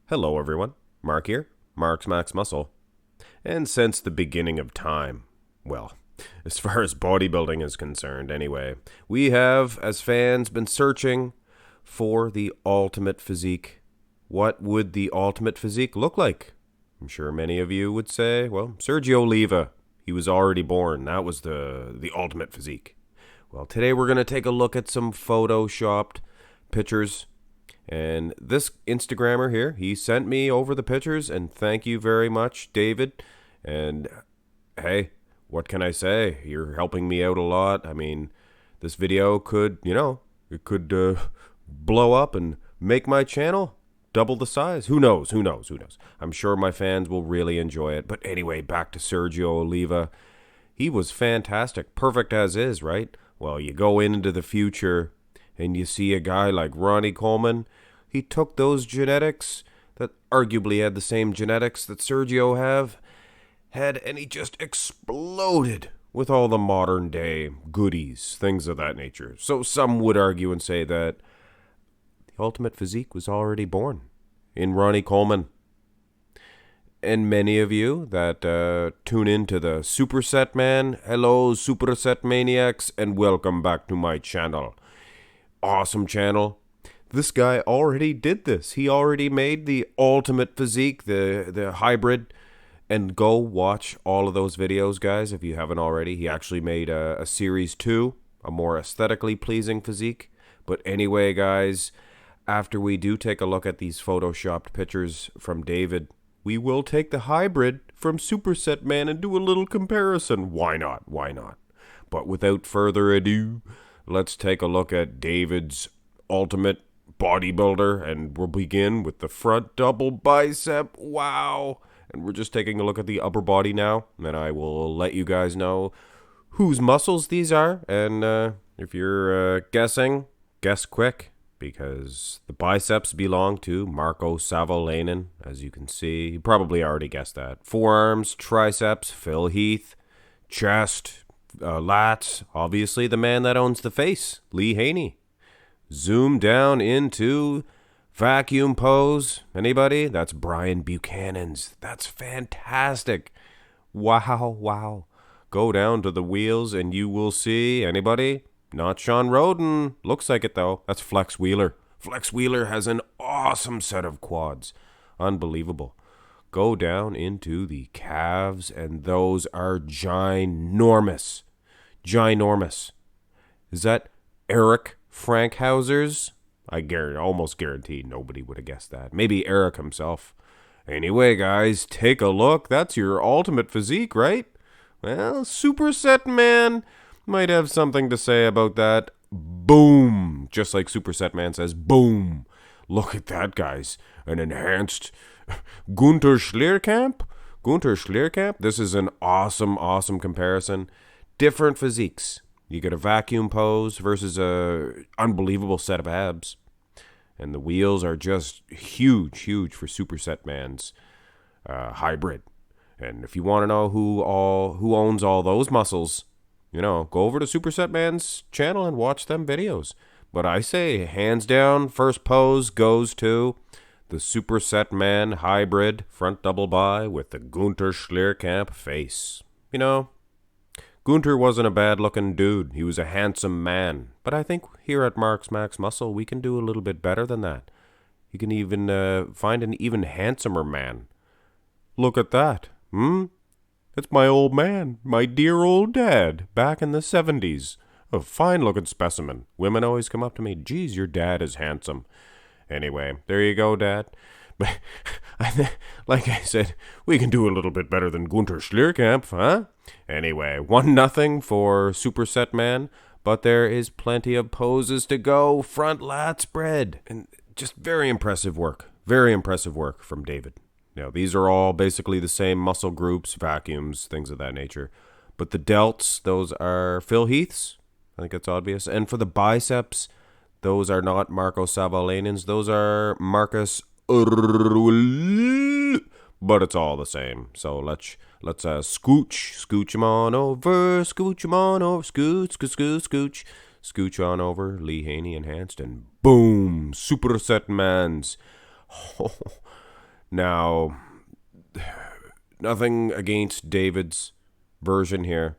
Hello everyone, Mark here, Mark's Max Muscle. And since the beginning of time, well, as far as bodybuilding is concerned anyway, we have, as fans, been searching for the ultimate physique. What would the ultimate physique look like? I'm sure many of you would say, well, Sergio Oliva, he was already born. That was the ultimate physique. Well, today we're going to take a look at some photoshopped pictures. And this Instagrammer here, he sent me over the pictures, and thank you very much, David. And hey, what can I say? You're helping me out a lot. I mean, this video could, it could blow up and make my channel double the size. Who knows? I'm sure my fans will really enjoy it. But anyway, back to Sergio Oliva. He was fantastic, perfect as is, right? Well, you go into the future and you see a guy like Ronnie Coleman. He took those genetics that arguably had the same genetics that Sergio had, and he just exploded with all the modern day goodies, things of that nature. So some would argue and say that the ultimate physique was already born in Ronnie Coleman. And many of you that tune into the Superset man, hello Superset maniacs, and welcome back to my channel. Awesome channel. This guy already did this. He already made the ultimate physique, the hybrid. And go watch all of those videos, guys, if you haven't already. He actually made a series 2, a more aesthetically pleasing physique. But anyway, guys, after we do take a look at these photoshopped pictures from David, we will take the hybrid from Superset Man and do a little comparison. Why not? But without further ado, let's take a look at David's ultimate bodybuilder, and we'll begin with the front double bicep. Wow. And we're just taking a look at the upper body now, and then I will let you guys know whose muscles these are. And if you're guessing, guess quick, because the biceps belong to Marco Savolainen, as you can see. You probably already guessed that. Forearms, triceps, Phil Heath. Chest, lats, obviously the man that owns the face, Lee Haney. Zoom down into vacuum pose. Anybody? That's Brian Buchanan's. That's fantastic. Wow. Go down to the wheels and you will see, anybody? Not Sean Roden. Looks like it though. That's Flex Wheeler. Flex Wheeler has an awesome set of quads. Unbelievable. Go down into the calves, and those are ginormous. Is that Eric Frankhauser's? I almost guarantee nobody would have guessed that. Maybe Eric himself. Anyway, guys, take a look. That's your ultimate physique, right? Well, Superset Man might have something to say about that. Boom! Just like Superset Man says, boom! Look at that, guys. An enhanced Gunther Schlierkamp? This is an awesome comparison. Different physiques. You get a vacuum pose versus a unbelievable set of abs. And the wheels are just huge for Superset Man's hybrid. And if you want to know who owns all those muscles, go over to Superset Man's channel and watch them videos. But I say, hands down, first pose goes to the Superset Man hybrid front double bi with the Gunther Schlierkamp face. Gunther wasn't a bad-looking dude. He was a handsome man. But I think here at Mark's Max Muscle, we can do a little bit better than that. You can even find an even handsomer man. Look at that. It's my old man, my dear old dad, back in the 70s. A fine-looking specimen. Women always come up to me, geez, your dad is handsome. Anyway, there you go, Dad. But like I said, we can do a little bit better than Gunther Schlierkamp, huh? Anyway, 1-0 for Superset Man, but there is plenty of poses to go. Front lat spread. And just very impressive work from David. Now, these are all basically the same muscle groups, vacuums, things of that nature. But the delts, those are Phil Heath's. I think it's obvious. And for the biceps, those are not Marco Savolainen's. Those are Marcus but it's all the same. So let's scooch him on over, scooch on over, Lee Haney enhanced, and boom, Superset Man's. Oh, Now, nothing against David's version here,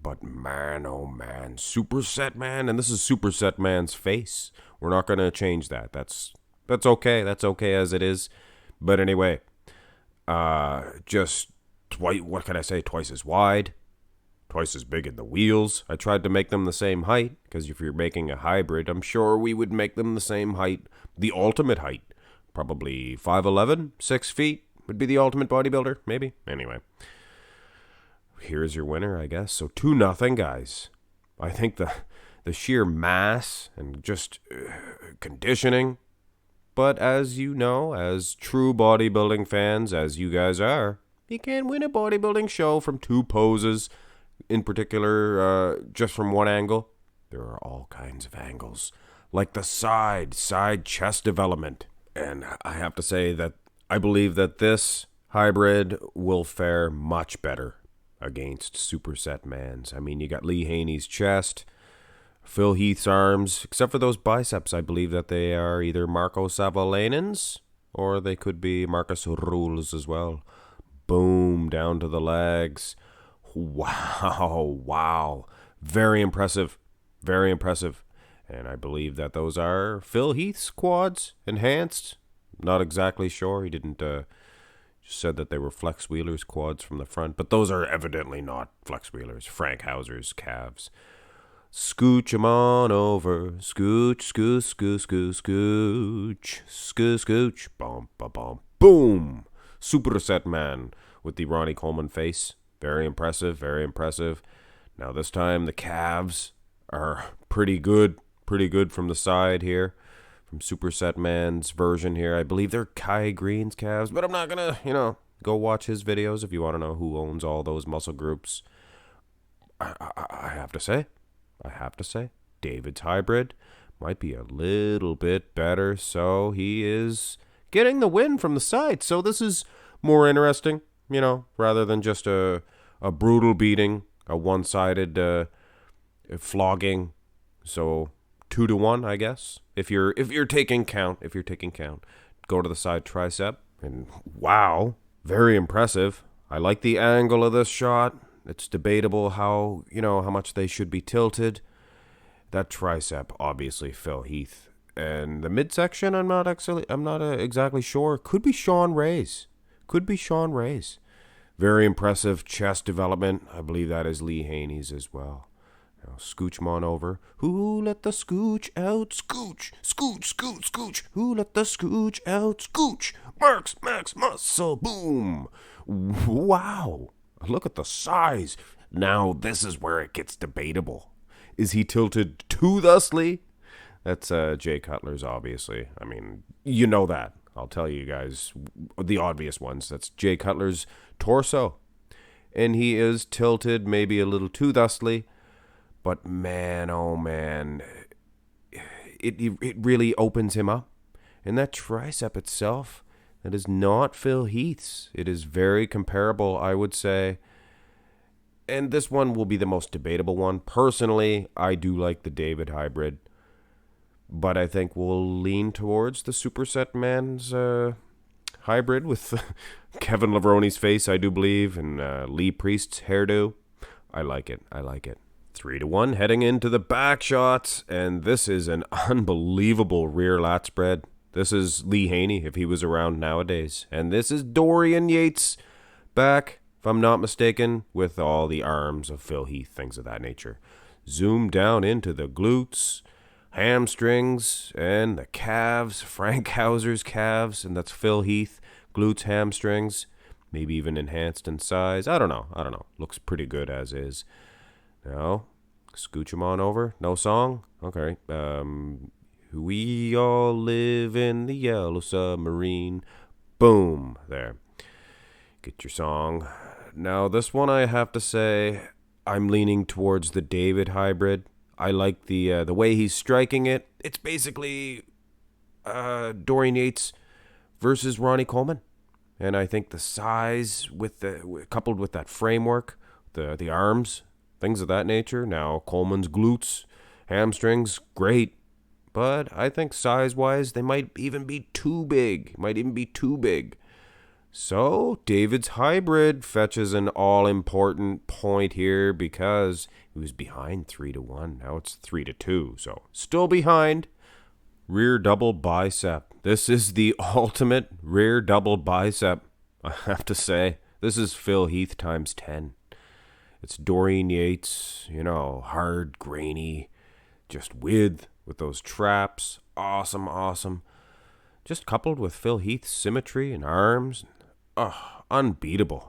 but man, oh man, Superset man, and this is Superset man's face. We're not going to change that. That's okay. That's okay as it is. But anyway, just twice. What can I say? Twice as wide, twice as big in the wheels. I tried to make them the same height because if you're making a hybrid, I'm sure we would make them the same height, the ultimate height. Probably 5'11", 6 feet would be the ultimate bodybuilder, maybe. Anyway, here's your winner, I guess. So 2-0, guys. I think the sheer mass and just conditioning. But as you know, as true bodybuilding fans, as you guys are, you can't win a bodybuilding show from 2 poses, in particular, just from one angle. There are all kinds of angles, like the side chest development. And I have to say that I believe that this hybrid will fare much better against Superset man's. I mean, you got Lee Haney's chest, Phil Heath's arms, except for those biceps. I believe that they are either Marco Savalinen's or they could be Marcus Rule's as well. Boom, down to the legs. Wow. Very impressive. Very impressive. And I believe that those are Phil Heath's quads, enhanced. Not exactly sure. He didn't just said that they were Flex Wheeler's quads from the front, but those are evidently not Flex Wheeler's. Frank Hauser's calves. Scooch 'em on over. Scooch, scooch, scooch, scooch, scooch. Scooch, scooch. Bum, ba, bum. Boom! Superset man with the Ronnie Coleman face. Very impressive, very impressive. Now this time the calves are pretty good from the side here. From Superset man's version here. I believe they're Kai Green's calves, but I'm not going to, go watch his videos if you want to know who owns all those muscle groups. I have to say, David's hybrid might be a little bit better, so he is getting the win from the side. So this is more interesting, rather than just a brutal beating, a one-sided flogging. So 2-1, I guess. If you're taking count, go to the side tricep, and wow, very impressive. I like the angle of this shot. It's debatable how much they should be tilted. That tricep, obviously Phil Heath, and the midsection, I'm not exactly sure. Could be Sean Ray's. Very impressive chest development. I believe that is Lee Haney's as well. Now scooch 'em on over. Who let the scooch out? Scooch, scooch, scooch, scooch. Who let the scooch out? Scooch. Max muscle. Boom. Wow. Look at the size. Now this is where it gets debatable. Is he tilted too thusly? That's Jay Cutler's, obviously. I mean, you know that. I'll tell you guys the obvious ones. That's Jay Cutler's torso. And he is tilted maybe a little too thusly. But man, oh man, it really opens him up. And that tricep itself, that is not Phil Heath's. It is very comparable, I would say. And this one will be the most debatable one. Personally, I do like the David hybrid. But I think we'll lean towards the Superset man's hybrid with Kevin Levroni's face, I do believe, and Lee Priest's hairdo. I like it. 3-1 heading into the back shots, and this is an unbelievable rear lat spread. This is Lee Haney if he was around nowadays, and this is Dorian Yates back, if I'm not mistaken, with all the arms of Phil Heath, things of that nature. Zoom down into the glutes, hamstrings, and the calves, Frank Hauser's calves, and that's Phil Heath, glutes, hamstrings, maybe even enhanced in size. I don't know. Looks pretty good as is. Now, scooch him on over. No song? Okay. We all live in the yellow submarine. Boom. There. Get your song. Now, this one I have to say, I'm leaning towards the David hybrid. I like the way he's striking it. It's basically Dorian Yates versus Ronnie Coleman. And I think the size coupled with that framework, the arms, things of that nature. Now, Coleman's glutes, hamstrings, great. But I think size-wise, they might even be too big. So, David's hybrid fetches an all-important point here because he was behind 3-1. Now it's 3-2, so still behind. Rear double bicep. This is the ultimate rear double bicep, I have to say. This is Phil Heath times 10. It's Dorian Yates, hard, grainy, just with those traps. Awesome. Just coupled with Phil Heath's symmetry and arms. Oh, unbeatable.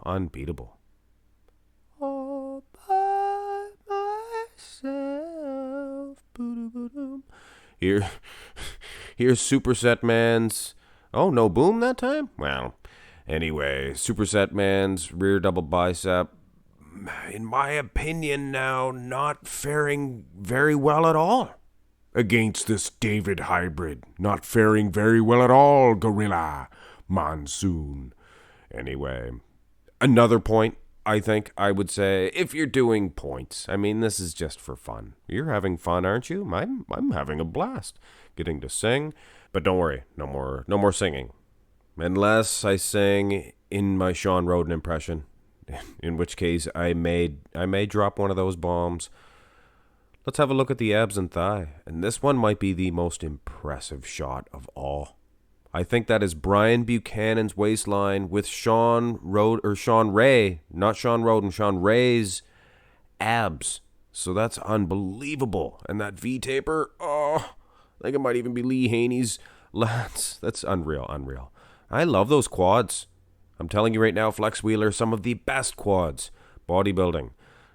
All by myself. Here's Superset Man's... Oh, no boom that time? Well, anyway, Superset Man's rear double bicep, in my opinion now, not faring very well at all against this David hybrid. Not faring very well at all, Gorilla Monsoon. Anyway, another point, I think I would say, if you're doing points, this is just for fun. You're having fun, aren't you? I'm having a blast getting to sing. But don't worry, no more singing. Unless I sing in my Sean Roden impression, in which case I may drop one of those bombs. Let's have a look at the abs and thigh. And this one might be the most impressive shot of all. I think that is Brian Buchanan's waistline with Sean Ray's abs. So that's unbelievable. And that V-taper, I think it might even be Lee Haney's lats. That's unreal. I love those quads. I'm telling you right now, Flex Wheeler, some of the best quads. Bodybuilding.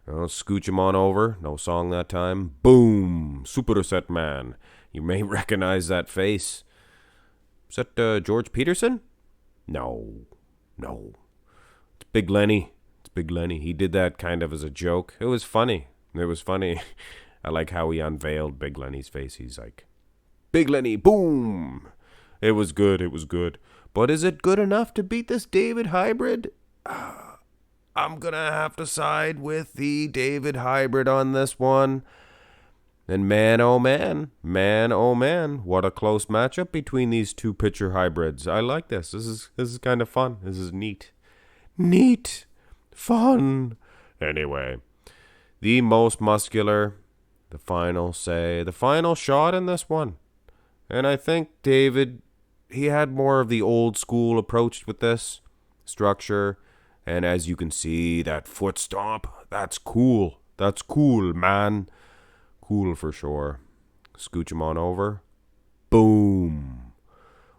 Scooch him on over. No song that time. Boom. Superset Man. You may recognize that face. Is that George Peterson? No. It's Big Lenny. He did that kind of as a joke. It was funny. I like how he unveiled Big Lenny's face. He's like, Big Lenny, boom. It was good. But is it good enough to beat this David hybrid? I'm going to have to side with the David hybrid on this one. And man, oh man, what a close matchup between these two pitcher hybrids. I like this. This is kind of fun. This is neat. Fun. Anyway, the most muscular, the final shot in this one. And I think David, he had more of the old school approach with this structure. And as you can see, that foot stomp, that's cool. That's cool, man. Cool for sure. Scooch him on over. Boom.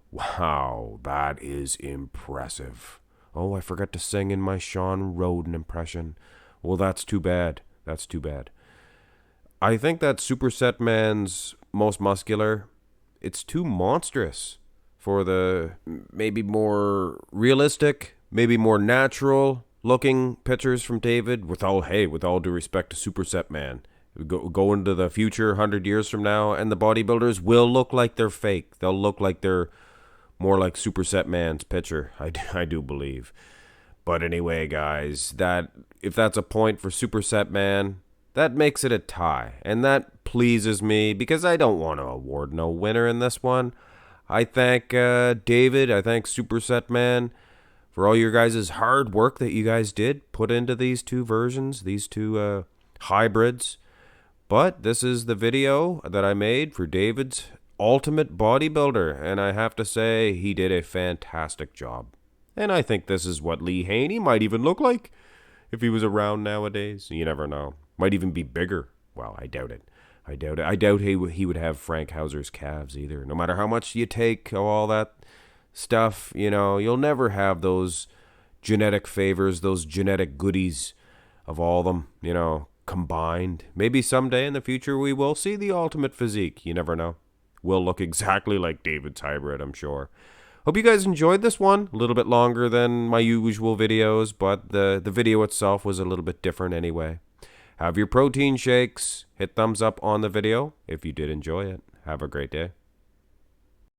Wow, that is impressive. Oh, I forgot to sing in my Sean Roden impression. Well, that's too bad. I think that Superset Man's most muscular, it's too monstrous for the maybe more realistic, maybe more natural looking pictures from David. With all due respect to Superset Man. Go into the future 100 years from now, and the bodybuilders will look like they're fake. They'll look like they're more like Superset Man's picture. I do believe. But anyway, guys, if that's a point for Superset Man, that makes it a tie. And that pleases me because I don't want to award no winner in this one. I thank David, I thank Superset Man for all your guys' hard work that you guys did put into these two versions, these two hybrids. But this is the video that I made for David's Ultimate Bodybuilder, and I have to say he did a fantastic job. And I think this is what Lee Haney might even look like if he was around nowadays. You never know. Might even be bigger. Well, I doubt it. I doubt he would have Frank Hauser's calves either. No matter how much you take all that stuff, you'll never have those genetic favors, those genetic goodies of all of them, combined. Maybe someday in the future we will see the ultimate physique. You never know. Will look exactly like David's hybrid, I'm sure. Hope you guys enjoyed this one. A little bit longer than my usual videos, but the video itself was a little bit different anyway. Have your protein shakes. Hit thumbs up on the video if you did enjoy it. Have a great day.